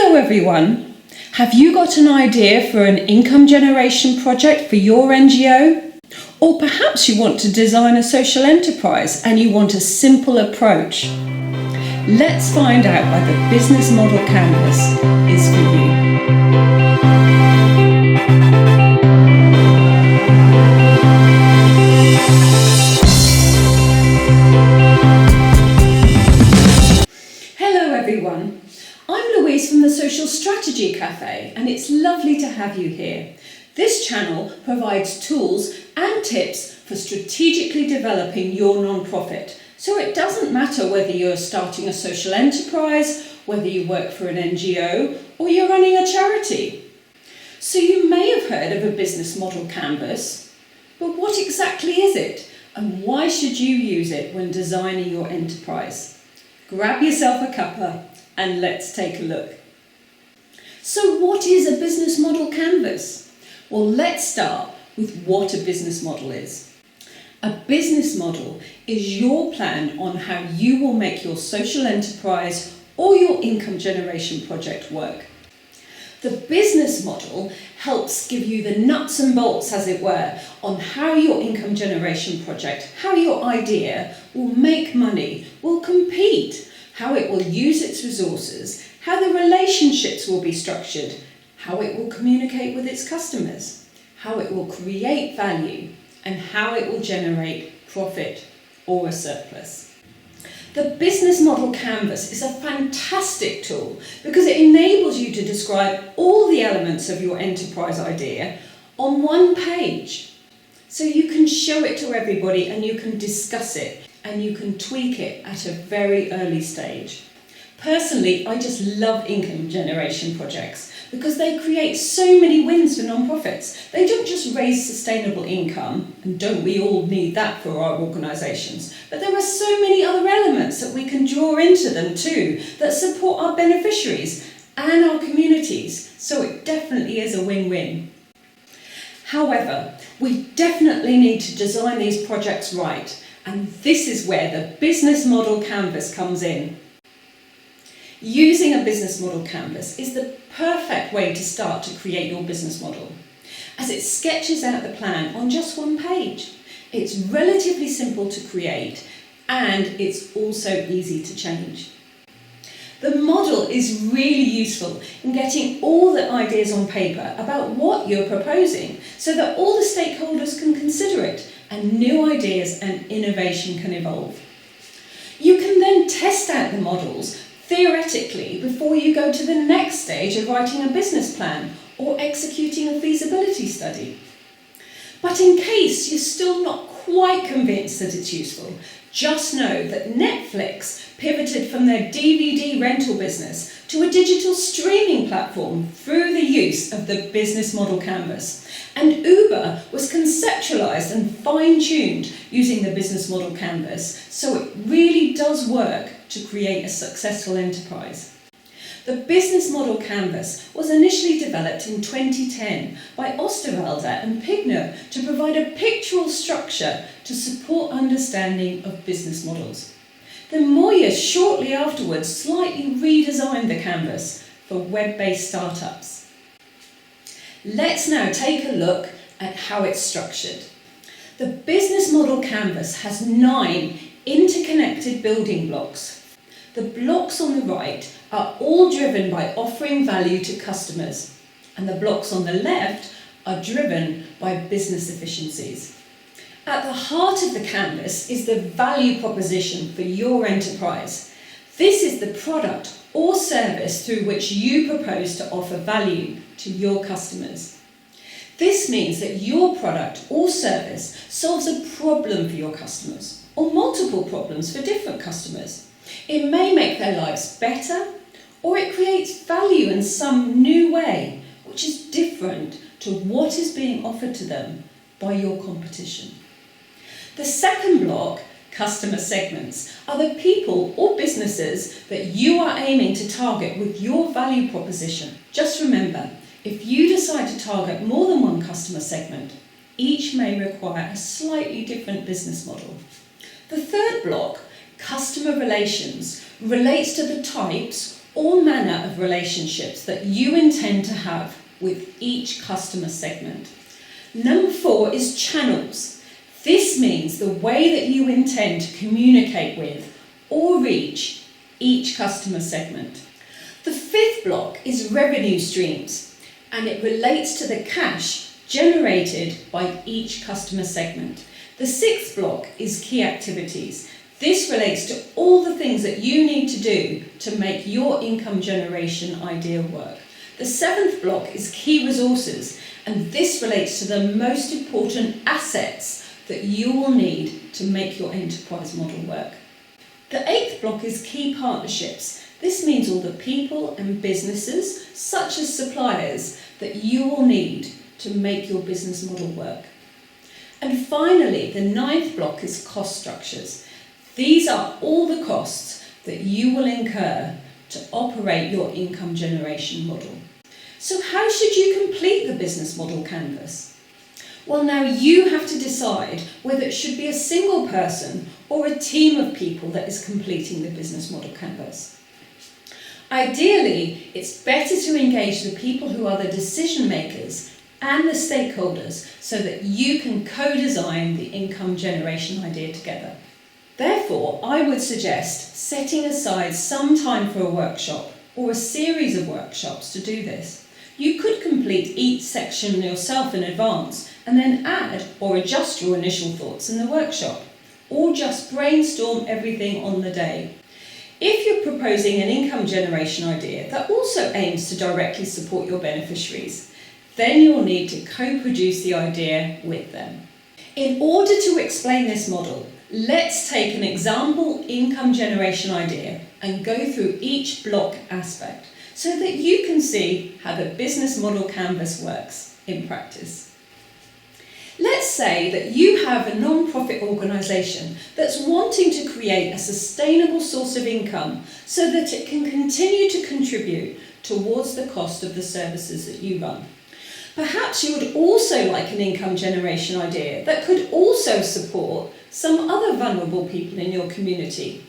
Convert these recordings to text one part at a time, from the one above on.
Hello everyone. Have you got an idea for an income generation project for your NGO? Or perhaps you want to design a social enterprise and you want a simple approach. Let's find out why the Business Model Canvas is for you. Hello everyone. I'm Louise from the Social Strategy Cafe and it's lovely to have you here. This channel provides tools and tips for strategically developing your non-profit. So it doesn't matter whether you're starting a social enterprise, whether you work for an NGO or you're running a charity. So you may have heard of a Business Model Canvas, but what exactly is it and why should you use it when designing your enterprise? Grab yourself a cuppa and let's take a look. So what is a business model canvas? Well, let's start with what a business model is. A business model is your plan on how you will make your social enterprise or your income generation project work. The business model helps give you the nuts and bolts, as it were, on how your income generation project, how your idea will make money, will compete, how it will use its resources, how the relationships will be structured, how it will communicate with its customers, how it will create value, and how it will generate profit or a surplus. The Business Model Canvas is a fantastic tool because it enables you to describe all the elements of your enterprise idea on one page. So you can show it to everybody and you can discuss it and you can tweak it at a very early stage. Personally, I just love income generation projects because they create so many wins for non-profits. They don't just raise sustainable income, and don't we all need that for our organisations, but there are so many other elements that we can draw into them too that support our beneficiaries and our communities, so it definitely is a win-win. However, we definitely need to design these projects right, and this is where the Business Model Canvas comes in. Using a business model canvas is the perfect way to start to create your business model, as it sketches out the plan on just one page. It's relatively simple to create and it's also easy to change. The model is really useful in getting all the ideas on paper about what you're proposing so that all the stakeholders can consider it and new ideas and innovation can evolve. You can then test out the models theoretically before you go to the next stage of writing a business plan or executing a feasibility study. But in case you're still not quite convinced that it's useful, just know that Netflix pivoted from their DVD rental business to a digital streaming platform through the use of the Business Model Canvas. And Uber was conceptualised and fine-tuned using the Business Model Canvas, so it really does work to create a successful enterprise. The Business Model Canvas was initially developed in 2010 by Osterwalder and Pigner to provide a pictorial structure to support understanding of business models. Then Moyer shortly afterwards slightly redesigned the canvas for web-based startups. Let's now take a look at how it's structured. The Business Model Canvas has 9 interconnected building blocks. The blocks on the right are all driven by offering value to customers, and the blocks on the left are driven by business efficiencies. At the heart of the canvas is the value proposition for your enterprise. This is the product or service through which you propose to offer value to your customers. This means that your product or service solves a problem for your customers, or multiple problems for different customers. It may make their lives better, or it creates value in some new way, which is different to what is being offered to them by your competition. The second block, customer segments, are the people or businesses that you are aiming to target with your value proposition. Just remember, if you decide to target more than one customer segment, each may require a slightly different business model. The third block, customer relations, relates to the types all manner of relationships that you intend to have with each customer segment. Number 4 is channels. This means the way that you intend to communicate with or reach each customer segment. The 5th block is revenue streams, and it relates to the cash generated by each customer segment. The 6th block is key activities. This relates to all the things that you need to do to make your income generation idea work. The 7th block is key resources, and this relates to the most important assets that you will need to make your enterprise model work. The 8th block is key partnerships. This means all the people and businesses, such as suppliers, that you will need to make your business model work. And finally, the 9th block is cost structures. These are all the costs that you will incur to operate your income generation model. So how should you complete the business model canvas? Well, now you have to decide whether it should be a single person or a team of people that is completing the business model canvas. Ideally, it's better to engage the people who are the decision makers and the stakeholders so that you can co-design the income generation idea together. Therefore, I would suggest setting aside some time for a workshop or a series of workshops to do this. You could complete each section yourself in advance and then add or adjust your initial thoughts in the workshop, or just brainstorm everything on the day. If you're proposing an income generation idea that also aims to directly support your beneficiaries, then you'll need to co-produce the idea with them. In order to explain this model, let's take an example income generation idea and go through each block aspect so that you can see how the business model canvas works in practice. Let's say that you have a non-profit organisation that's wanting to create a sustainable source of income so that it can continue to contribute towards the cost of the services that you run. Perhaps you would also like an income generation idea that could also support some other vulnerable people in your community.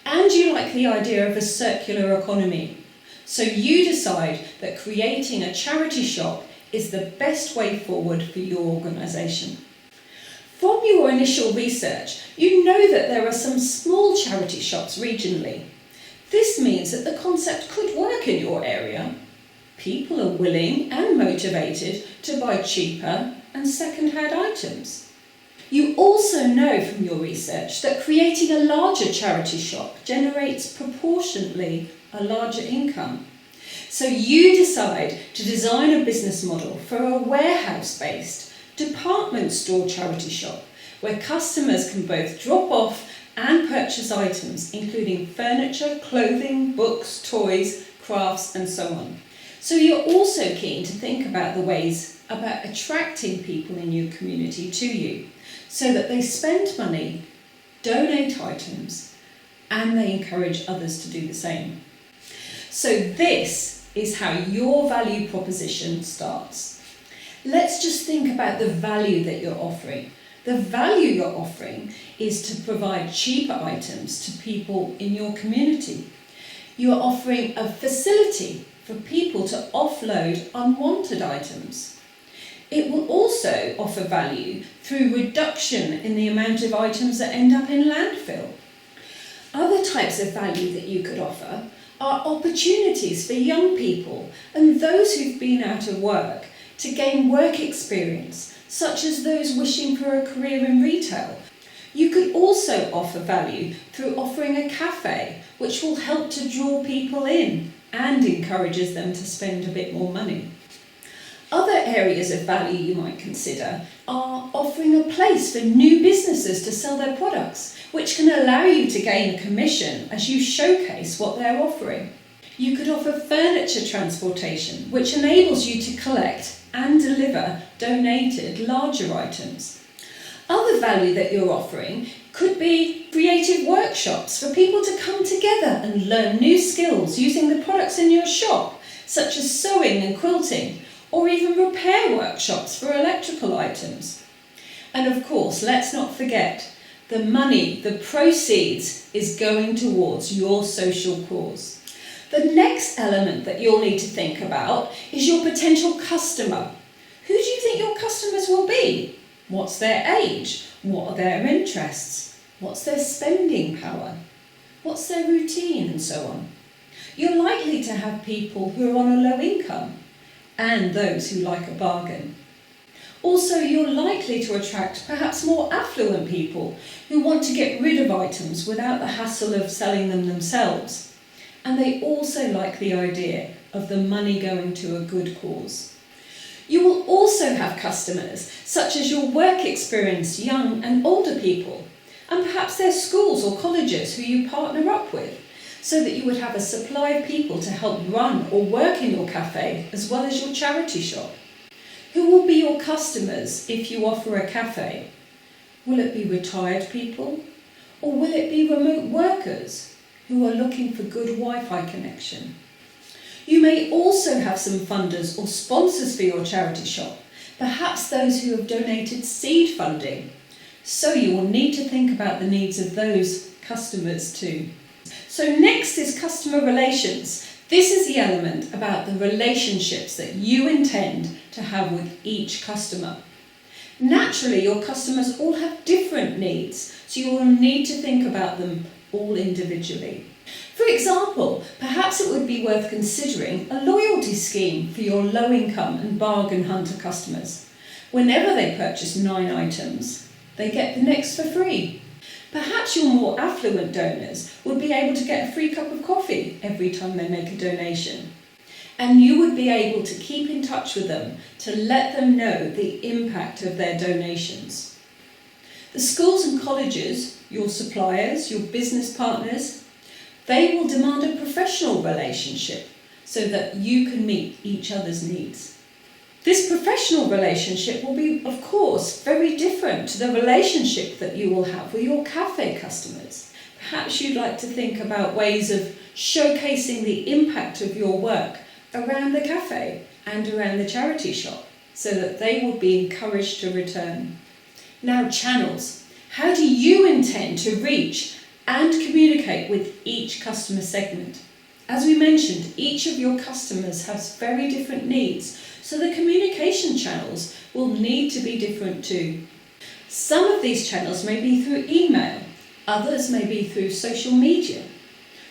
And you like the idea of a circular economy. So you decide that creating a charity shop is the best way forward for your organisation. From your initial research, you know that there are some small charity shops regionally. This means that the concept could work in your area. People are willing and motivated to buy cheaper and second-hand items. You also know from your research that creating a larger charity shop generates proportionately a larger income. So you decide to design a business model for a warehouse-based department store charity shop where customers can both drop off and purchase items including furniture, clothing, books, toys, crafts and so on. So you're also keen to think about the ways about attracting people in your community to you so that they spend money, donate items and they encourage others to do the same. So this is how your value proposition starts. Let's just think about the value that you're offering. The value you're offering is to provide cheaper items to people in your community. You are offering a facility for people to offload unwanted items. It will also offer value through reduction in the amount of items that end up in landfill. Other types of value that you could offer are opportunities for young people and those who've been out of work to gain work experience, such as those wishing for a career in retail. You could also offer value through offering a cafe, which will help to draw people in and encourages them to spend a bit more money. Other areas of value you might consider are offering a place for new businesses to sell their products, which can allow you to gain a commission as you showcase what they're offering. You could offer furniture transportation, which enables you to collect and deliver donated larger items. Other value that you're offering could be creative workshops for people to come together and learn new skills using the products in your shop, such as sewing and quilting, or even repair workshops for electrical items. And of course, let's not forget, the money, the proceeds, is going towards your social cause. The next element that you'll need to think about is your potential customer. Who do you think your customers will be? What's their age? What are their interests? What's their spending power? What's their routine, and so on? You're likely to have people who are on a low income and those who like a bargain. Also, you're likely to attract perhaps more affluent people who want to get rid of items without the hassle of selling them themselves. And they also like the idea of the money going to a good cause. You will also have customers such as your work experience young and older people, and perhaps their schools or colleges who you partner up with, so that you would have a supply of people to help run or work in your cafe as well as your charity shop. Who will be your customers if you offer a cafe? Will it be retired people, or will it be remote workers who are looking for good Wi-Fi connection? You may also have some funders or sponsors for your charity shop, perhaps those who have donated seed funding. So you will need to think about the needs of those customers too. So next is customer relations. This is the element about the relationships that you intend to have with each customer. Naturally, your customers all have different needs, so you will need to think about them all individually. For example, perhaps it would be worth considering a loyalty scheme for your low-income and bargain hunter customers. Whenever they purchase 9 items, they get the next for free. Perhaps your more affluent donors would be able to get a free cup of coffee every time they make a donation. And you would be able to keep in touch with them to let them know the impact of their donations. The schools and colleges, your suppliers, your business partners, they will demand a professional relationship so that you can meet each other's needs. This professional relationship will be, of course, very different to the relationship that you will have with your cafe customers. Perhaps you'd like to think about ways of showcasing the impact of your work around the cafe and around the charity shop so that they will be encouraged to return. Now, channels. How do you intend to reach and communicate with each customer segment? As we mentioned, each of your customers has very different needs, so the communication channels will need to be different too. Some of these channels may be through email, others may be through social media.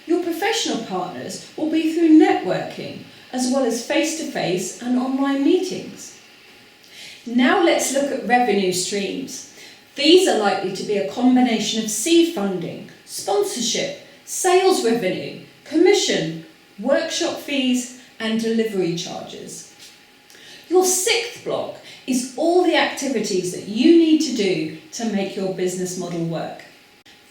Your professional partners will be through networking, as well as face-to-face and online meetings. Now let's look at revenue streams. These are likely to be a combination of seed funding, sponsorship, sales revenue, commission, workshop fees, and delivery charges. Your 6th block is all the activities that you need to do to make your business model work.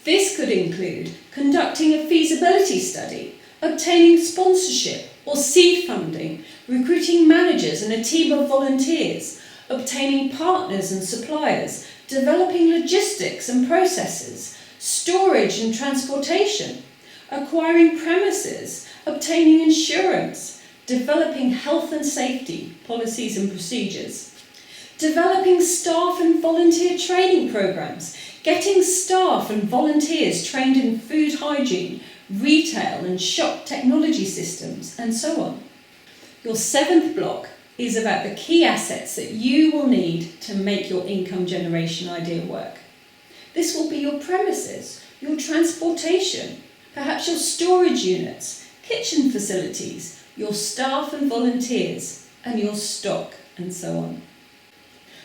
This could include conducting a feasibility study, obtaining sponsorship or seed funding, recruiting managers and a team of volunteers, obtaining partners and suppliers, developing logistics and processes, storage and transportation, acquiring premises, obtaining insurance, developing health and safety policies and procedures, developing staff and volunteer training programs, getting staff and volunteers trained in food hygiene, retail and shop technology systems, and so on. Your 7th block is about the key assets that you will need to make your income generation idea work. This will be your premises, your transportation, perhaps your storage units, kitchen facilities, your staff and volunteers, and your stock, and so on.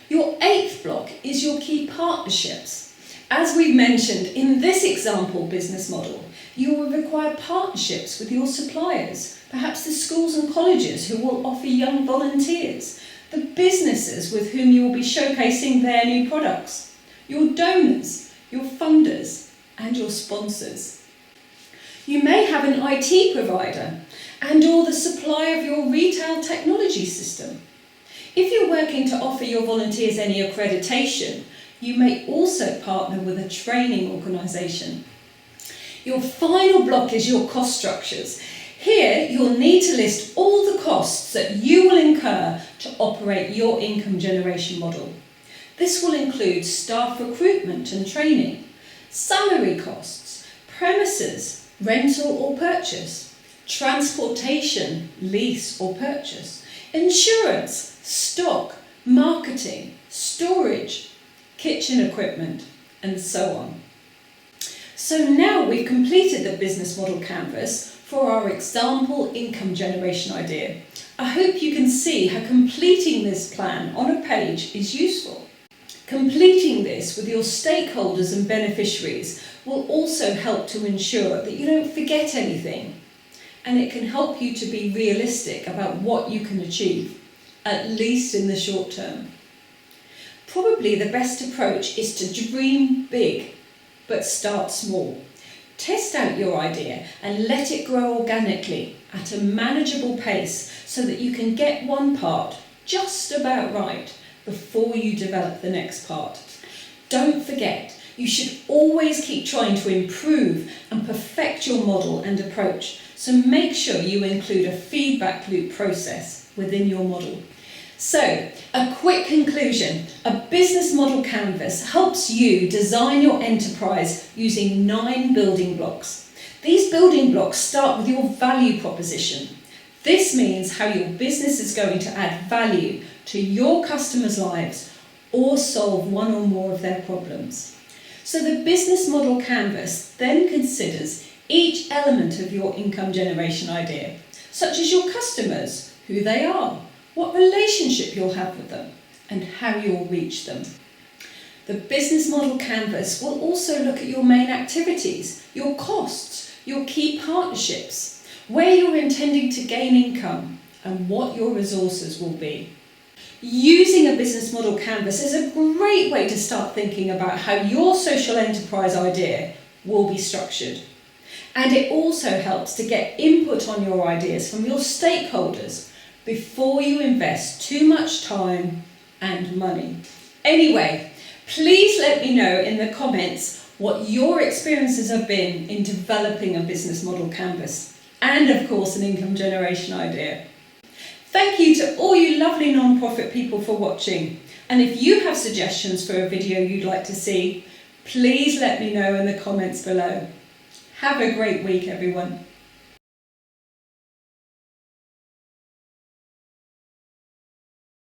Your 8th block is your key partnerships. As we've mentioned, in this example business model, you will require partnerships with your suppliers, perhaps the schools and colleges who will offer young volunteers, the businesses with whom you will be showcasing their new products, your donors, your funders, and your sponsors. You may have an IT provider and/or the supply of your retail technology system. If you're working to offer your volunteers any accreditation, you may also partner with a training organisation. Your final block is your cost structures. Here, you'll need to list all the costs that you will incur to operate your income generation model. This will include staff recruitment and training, salary costs, premises, rental or purchase, transportation, lease or purchase, insurance, stock, marketing, storage, kitchen equipment, and so on. So now we've completed the business model canvas for our example income generation idea. I hope you can see how completing this plan on a page is useful. Completing this with your stakeholders and beneficiaries will also help to ensure that you don't forget anything, and it can help you to be realistic about what you can achieve, at least in the short term. Probably the best approach is to dream big, but start small. Test out your idea and let it grow organically at a manageable pace so that you can get one part just about right before you develop the next part. Don't forget, you should always keep trying to improve and perfect your model and approach, so make sure you include a feedback loop process within your model. So, a quick conclusion. A business model canvas helps you design your enterprise using 9 building blocks. These building blocks start with your value proposition. This means how your business is going to add value to your customers' lives or solve one or more of their problems. So the business model canvas then considers each element of your income generation idea, such as your customers, who they are, what relationship you'll have with them, and how you'll reach them. The business model canvas will also look at your main activities, your costs, your key partnerships, where you're intending to gain income, and what your resources will be. Using a business model canvas is a great way to start thinking about how your social enterprise idea will be structured. And it also helps to get input on your ideas from your stakeholders before you invest too much time and money. Anyway, please let me know in the comments what your experiences have been in developing a business model canvas and of course an income generation idea. Thank you to all you lovely non-profit people for watching, and if you have suggestions for a video you'd like to see, please let me know in the comments below. Have a great week, everyone.